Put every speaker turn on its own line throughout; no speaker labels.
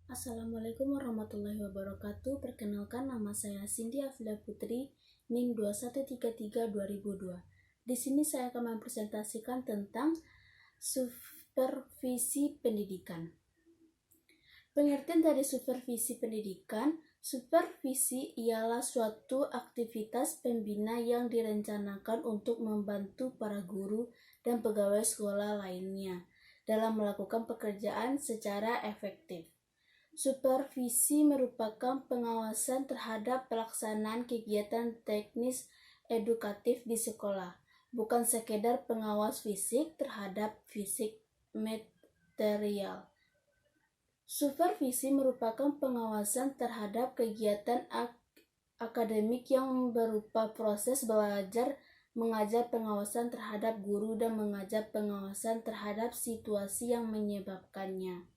Assalamualaikum warahmatullahi wabarakatuh. Perkenalkan, nama saya Cindy Afila Putri, NIM 2133-2002. Di sini saya akan mempresentasikan tentang supervisi pendidikan. Pengertian dari supervisi pendidikan: supervisi ialah suatu aktivitas pembina yang direncanakan untuk membantu para guru dan pegawai sekolah lainnya dalam melakukan pekerjaan secara efektif. Supervisi merupakan pengawasan terhadap pelaksanaan kegiatan teknis edukatif di sekolah, bukan sekedar pengawas fisik terhadap fisik material. Supervisi merupakan pengawasan terhadap kegiatan akademik yang berupa proses belajar mengajar, pengawasan terhadap guru, dan mengajar, pengawasan terhadap situasi yang menyebabkannya.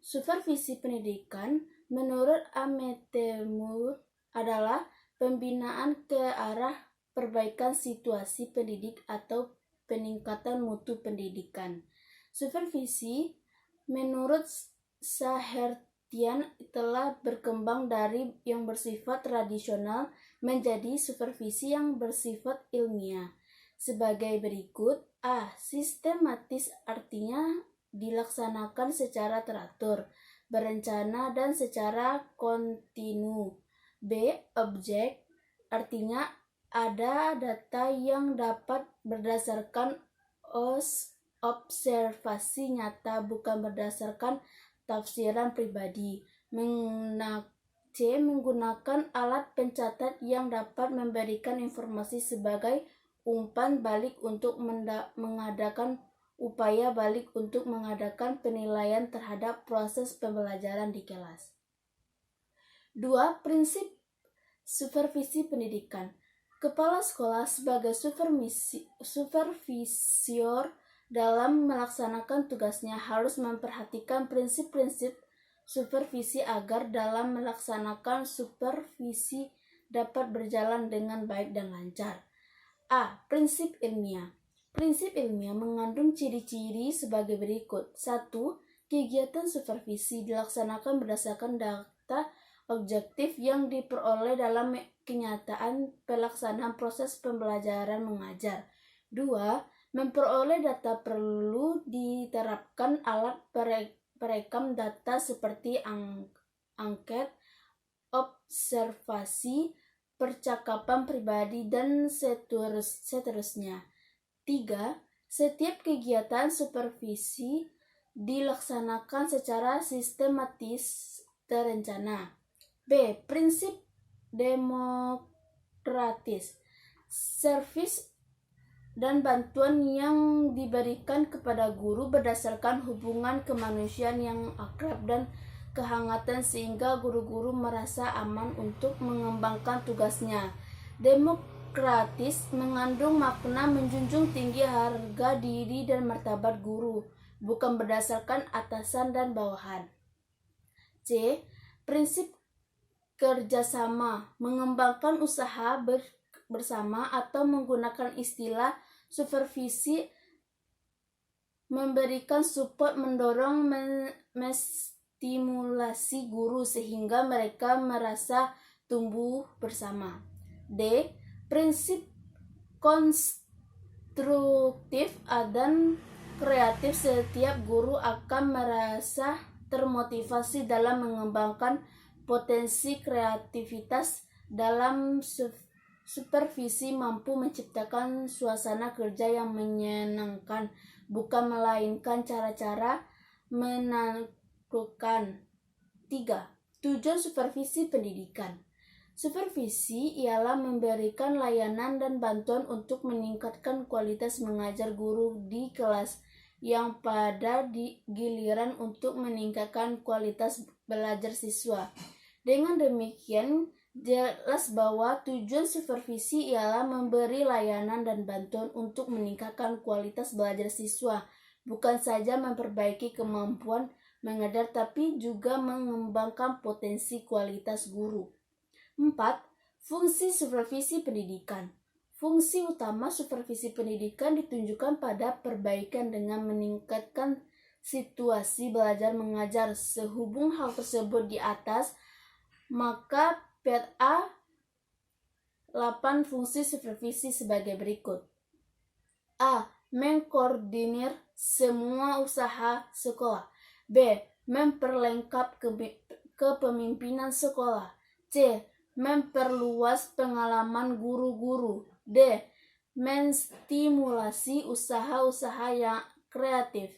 Supervisi pendidikan menurut Ametemur adalah pembinaan ke arah perbaikan situasi pendidik atau peningkatan mutu pendidikan. Supervisi menurut Sahertian telah berkembang dari yang bersifat tradisional menjadi supervisi yang bersifat ilmiah sebagai berikut. A. Sistematis, artinya dilaksanakan secara teratur, berencana, dan secara kontinu. B. Objek, artinya ada data yang dapat berdasarkan observasi nyata, bukan berdasarkan tafsiran pribadi. C. Menggunakan alat pencatat yang dapat memberikan informasi sebagai umpan balik untuk mengadakan upaya balik untuk mengadakan penilaian terhadap proses pembelajaran di kelas. 2. Prinsip supervisi pendidikan. Kepala sekolah sebagai supervisor dalam melaksanakan tugasnya harus memperhatikan prinsip-prinsip supervisi agar dalam melaksanakan supervisi dapat berjalan dengan baik dan lancar. A. Prinsip ilmiah. Prinsip ilmiah mengandung ciri-ciri sebagai berikut. 1. Kegiatan supervisi dilaksanakan berdasarkan data objektif yang diperoleh dalam kenyataan pelaksanaan proses pembelajaran mengajar. 2. Memperoleh data perlu diterapkan alat perekam data seperti angket, observasi, percakapan pribadi, dan seterusnya. 3. Setiap kegiatan supervisi dilaksanakan secara sistematis terencana. B. Prinsip demokratis. Servis dan bantuan yang diberikan kepada guru berdasarkan hubungan kemanusiaan yang akrab dan kehangatan sehingga guru-guru merasa aman untuk mengembangkan tugasnya. Demokratis mengandung makna menjunjung tinggi harga diri dan martabat guru, bukan berdasarkan atasan dan bawahan. C. Prinsip kerjasama, mengembangkan usaha bersama atau menggunakan istilah supervisi, memberikan support, mendorong, menstimulasi guru sehingga mereka merasa tumbuh bersama. D. Prinsip konstruktif dan kreatif, setiap guru akan merasa termotivasi dalam mengembangkan potensi kreativitas dalam supervisi, mampu menciptakan suasana kerja yang menyenangkan, bukan melainkan cara-cara menakutkan. 3. Tujuan supervisi pendidikan. Supervisi ialah memberikan layanan dan bantuan untuk meningkatkan kualitas mengajar guru di kelas, yang pada giliran untuk meningkatkan kualitas belajar siswa. Dengan demikian, jelas bahwa tujuan supervisi ialah memberi layanan dan bantuan untuk meningkatkan kualitas belajar siswa, bukan saja memperbaiki kemampuan mengajar, tapi juga mengembangkan potensi kualitas guru. 4. Fungsi supervisi pendidikan. Fungsi utama supervisi pendidikan ditunjukkan pada perbaikan dengan meningkatkan situasi belajar mengajar. Sehubung hal tersebut di atas, maka PET-A 8 fungsi supervisi sebagai berikut. A. Mengkoordinir semua usaha sekolah. B. Memperlengkap kepemimpinan sekolah. C. Memperluas pengalaman guru-guru. D. Menstimulasi usaha-usaha yang kreatif.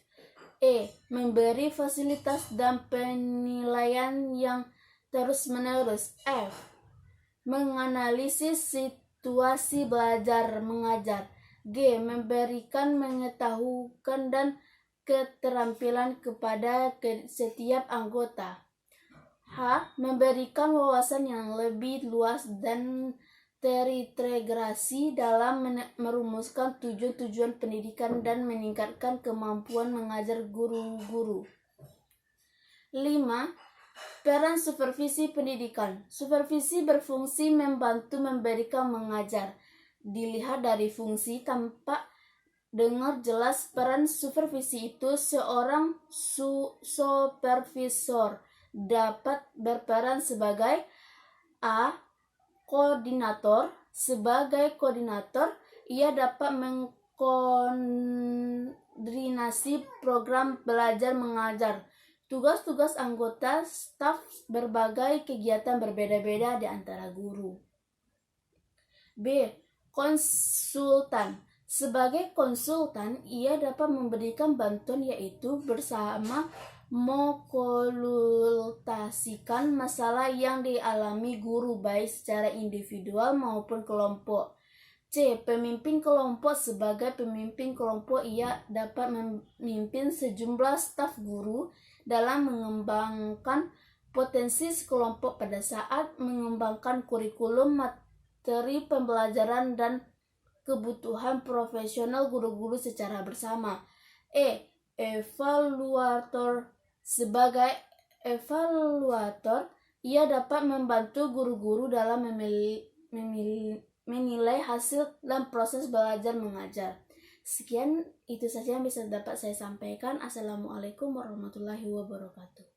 E. Memberi fasilitas dan penilaian yang terus-menerus. F. Menganalisis situasi belajar mengajar. G. Memberikan pengetahuan dan keterampilan kepada setiap anggota. H. Memberikan wawasan yang lebih luas dan terintegrasi dalam merumuskan tujuan-tujuan pendidikan dan meningkatkan kemampuan mengajar guru-guru. 5. Peran supervisi pendidikan. Supervisi berfungsi membantu memberikan mengajar. Dilihat dari fungsi, tampak dengar jelas peran supervisi itu. Seorang supervisor dapat berperan sebagai A. Koordinator. Sebagai koordinator, ia dapat mengkoordinasi program belajar mengajar, tugas-tugas anggota staf, berbagai kegiatan berbeda-beda di antara guru. B. Konsultan. Sebagai konsultan, ia dapat memberikan bantuan, yaitu bersama mengkonsultasikan masalah yang dialami guru baik secara individual maupun kelompok. C. Pemimpin kelompok. Sebagai pemimpin kelompok, ia dapat memimpin sejumlah staf guru dalam mengembangkan potensi kelompok pada saat mengembangkan kurikulum, materi pembelajaran, dan kebutuhan profesional guru-guru secara bersama. E. Evaluator. Sebagai evaluator, ia dapat membantu guru-guru dalam menilai hasil dan proses belajar mengajar. Sekian, itu saja yang bisa dapat saya sampaikan. Assalamualaikum warahmatullahi wabarakatuh.